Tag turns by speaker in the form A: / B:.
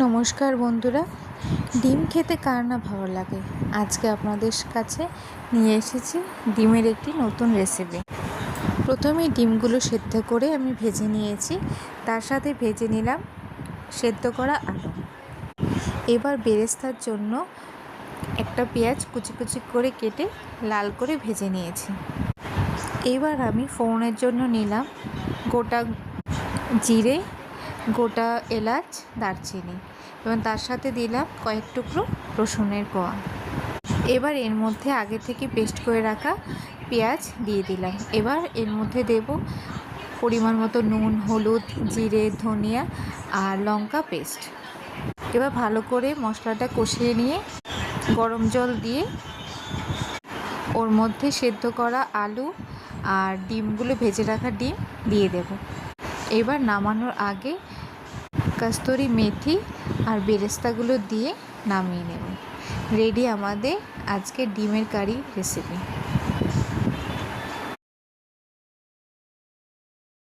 A: নমস্কার বন্ধুরা, ডিম খেতে কার না ভালো লাগে। আজকে আপনাদের কাছে নিয়ে এসেছি ডিমের একটি নতুন রেসিপি। প্রথমেই ডিমগুলো সেদ্ধ করে আমি ভেজে নিয়েছি, তার সাথে ভেজে নিলাম সেদ্ধ করা আলু। এবার বেরেস্তার জন্য একটা পেঁয়াজ কুচি কুচি করে কেটে লাল করে ভেজে নিয়েছি। এবার আমি ফোড়নের জন্য নিলাম গোটা জিরে, গোটা এলাচ, দারচিনি এবং তার সাথে দিলাম কয়েক টুকরো রসুনের কোয়া। এবার এর মধ্যে আগে থেকে পেস্ট করে রাখা পেঁয়াজ দিয়ে দিলাম। এবার এর মধ্যে দেব পরিমাণ মতো নুন, হলুদ, জিরে, ধনিয়া আর লঙ্কা পেস্ট। এবার ভালো করে মশলাটা কষিয়ে নিয়ে গরম জল দিয়ে ওর মধ্যে সেদ্ধ করা আলু আর ডিমগুলো, ভেজে রাখা ডিম দিয়ে দেব। এবার নামানোর আগে কস্তুরি মেথি আর বেরেস্তাগুলো দিয়ে নামিয়ে নেব। রেডি আমাদের আজকে ডিমের কারি রেসিপি।